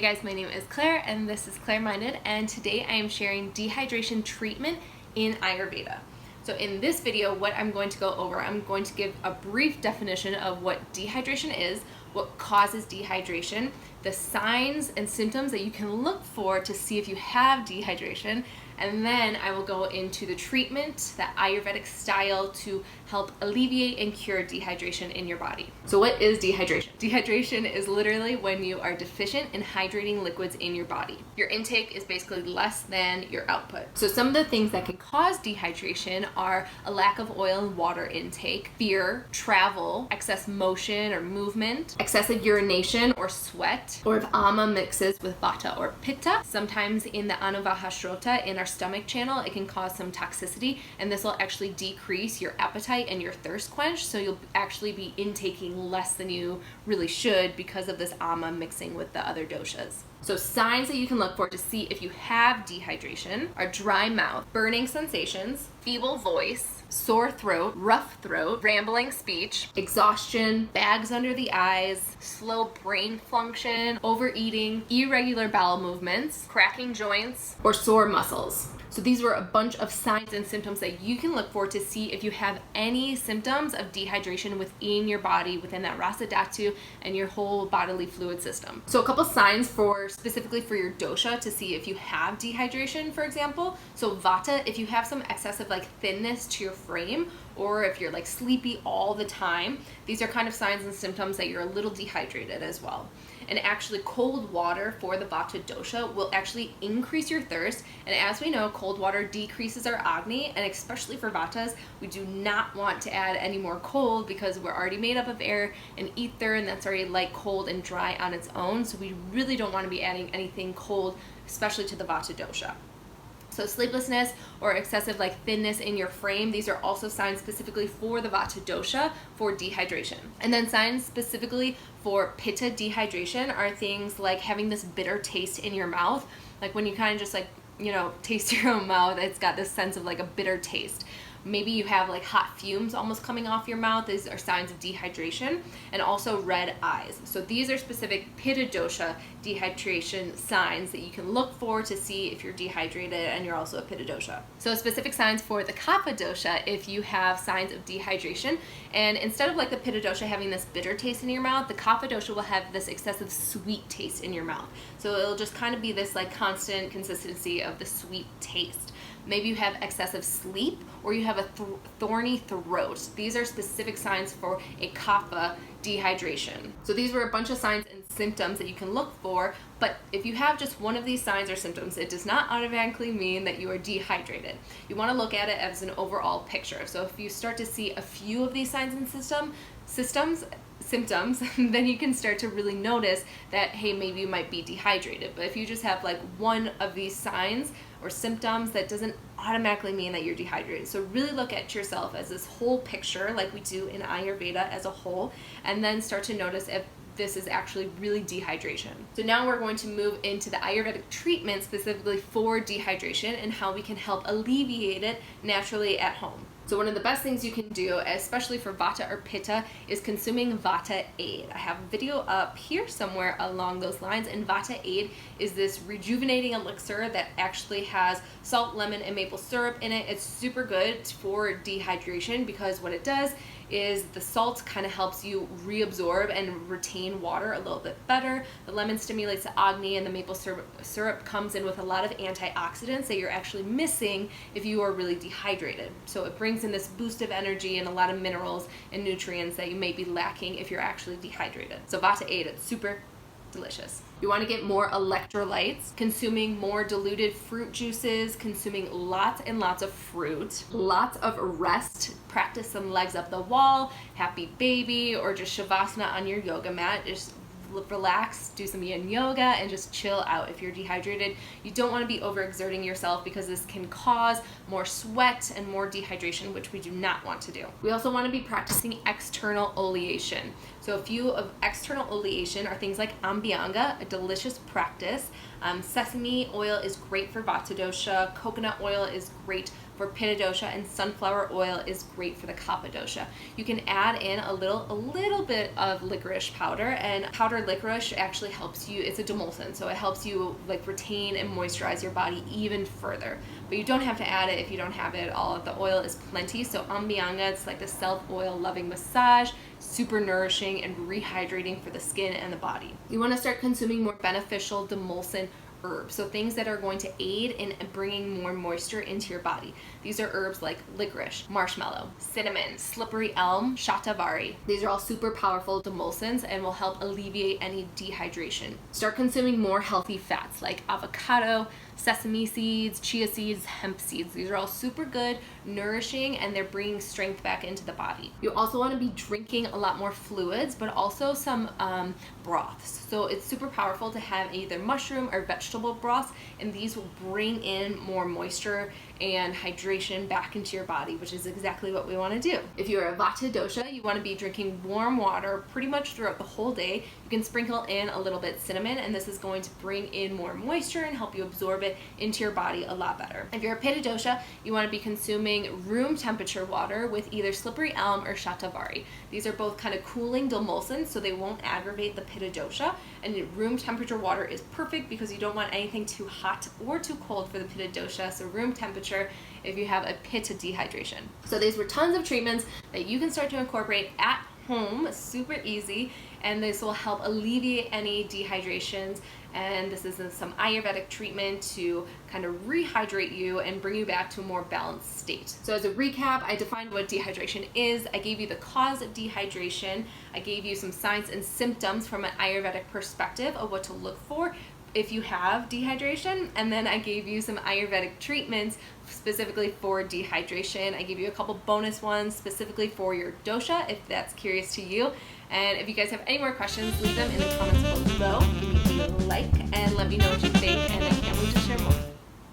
guys, my name is Claire and this is Claire Minded, and today I am sharing dehydration treatment in Ayurveda. So in this video, what I'm going to go over, I'm going to give a brief definition of what dehydration is, what causes dehydration, the signs and symptoms that you can look for to see if you have dehydration, and then I will go into the treatment, the Ayurvedic style to help alleviate and cure dehydration in your body. So what is dehydration? Dehydration is literally when you are deficient in hydrating liquids in your body. Your intake is basically less than your output. So some of the things that can cause dehydration are a lack of oil and water intake, fear, travel, excess motion or movement, excessive urination or sweat, or if ama mixes with vata or pitta. Sometimes in the anuvahashrota in our stomach channel, it can cause some toxicity, and this will actually decrease your appetite and your thirst quench, so you'll actually be intaking less than you really should because of this ama mixing with the other doshas. So signs that you can look for to see if you have dehydration are dry mouth, burning sensations, feeble voice, sore throat, rough throat, rambling speech, exhaustion, bags under the eyes, slow brain function, overeating, irregular bowel movements, cracking joints, or sore muscles. So these were a bunch of signs and symptoms that you can look for to see if you have any symptoms of dehydration within your body, within that rasa dhatu and your whole bodily fluid system. So a couple signs for specifically for your dosha to see if you have dehydration, for example. So vata, if you have some excessive thinness to your frame, or if you're sleepy all the time, these are kind of signs and symptoms that you're a little dehydrated as well. And actually cold water for the vata dosha will actually increase your thirst, and as we know, cold water decreases our agni, and especially for vatas, we do not want to add any more cold because we're already made up of air and ether, and that's already light, cold, and dry on its own, so we really don't want to be adding anything cold, especially to the vata dosha. So sleeplessness or excessive thinness in your frame, these are also signs specifically for the vata dosha for dehydration. And then signs specifically for pitta dehydration are things like having this bitter taste in your mouth, like when you kind of just taste your own mouth, it's got this sense of a bitter taste. Maybe you have hot fumes almost coming off your mouth. These are signs of dehydration, and also red eyes. So these are specific pitta dosha dehydration signs that you can look for to see if you're dehydrated and you're also a pitta dosha. So specific signs for the kapha dosha, if you have signs of dehydration, and instead of the pitta dosha having this bitter taste in your mouth, the kapha dosha will have this excessive sweet taste in your mouth. So it'll just kind of be this constant consistency of the sweet taste. Maybe you have excessive sleep, or you have a thorny throat. These are specific signs for a kapha dehydration. So these were a bunch of signs and symptoms that you can look for, but if you have just one of these signs or symptoms, it does not automatically mean that you are dehydrated. You want to look at it as an overall picture. So if you start to see a few of these signs and symptoms, then you can start to really notice that, hey, maybe you might be dehydrated. But if you just have one of these signs or symptoms, that doesn't automatically mean that you're dehydrated. So really look at yourself as this whole picture, like we do in Ayurveda as a whole, and then start to notice if this is actually really dehydration. So now we're going to move into the Ayurvedic treatment specifically for dehydration and how we can help alleviate it naturally at home. So one of the best things you can do, especially for vata or pitta, is consuming VataADE. I have a video up here somewhere along those lines, and VataADE is this rejuvenating elixir that actually has salt, lemon, and maple syrup in it. It's super good for dehydration because what it does is the salt kind of helps you reabsorb and retain water a little bit better. The lemon stimulates the agni, and the maple syrup comes in with a lot of antioxidants that you're actually missing if you are really dehydrated. So it brings in this boost of energy and a lot of minerals and nutrients that you may be lacking if you're actually dehydrated. So VataADE, it's super delicious. You want to get more electrolytes, consuming more diluted fruit juices, consuming lots and lots of fruit, lots of rest, practice some legs up the wall, happy baby, or just shavasana on your yoga mat. Just relax, do some yin yoga, and just chill out. If you're dehydrated, you don't want to be overexerting yourself because this can cause more sweat and more dehydration, which we do not want to do. We also want to be practicing external oleation. So a few of external oleation are things like abhyanga, a delicious practice. Sesame oil is great for vata dosha. Coconut oil is great for Pitta dosha, and sunflower oil is great for the Kapha dosha. You can add in a little bit of licorice powder, and powdered licorice actually helps you, it's a demulcent, so it helps you like retain and moisturize your body even further. But you don't have to add it if you don't have it all. The oil is plenty. So abhyanga, it's like the self-oil loving massage, super nourishing and rehydrating for the skin and the body. You want to start consuming more beneficial demulcent herbs, so things that are going to aid in bringing more moisture into your body. These are herbs like licorice, marshmallow, cinnamon, slippery elm, shatavari. These are all super powerful demulcents and will help alleviate any dehydration. Start consuming more healthy fats like avocado, sesame seeds, chia seeds, hemp seeds. These are all super good, nourishing, and they're bringing strength back into the body. You also want to be drinking a lot more fluids, but also some broths. So it's super powerful to have either mushroom or vegetable broths, and these will bring in more moisture and hydration back into your body, which is exactly what we want to do. If you're a vata dosha, you want to be drinking warm water pretty much throughout the whole day. You can sprinkle in a little bit cinnamon, and this is going to bring in more moisture and help you absorb it into your body a lot better. If you're a Pitta dosha, you want to be consuming room temperature water with either slippery elm or shatavari. These are both kind of cooling demulcents, so they won't aggravate the Pitta dosha, and room temperature water is perfect because you don't want anything too hot or too cold for the Pitta dosha, so room temperature if you have a Pitta dehydration. So these were tons of treatments that you can start to incorporate at home, super easy, and this will help alleviate any dehydrations. And this is some Ayurvedic treatment to kind of rehydrate you and bring you back to a more balanced state. So as a recap, I defined what dehydration is. I gave you the cause of dehydration. I gave you some signs and symptoms from an Ayurvedic perspective of what to look for if you have dehydration, and then I gave you some Ayurvedic treatments specifically for dehydration. I gave you a couple bonus ones specifically for your dosha if that's curious to you. And if you guys have any more questions, leave them in the comments below. Give me a like and let me know what you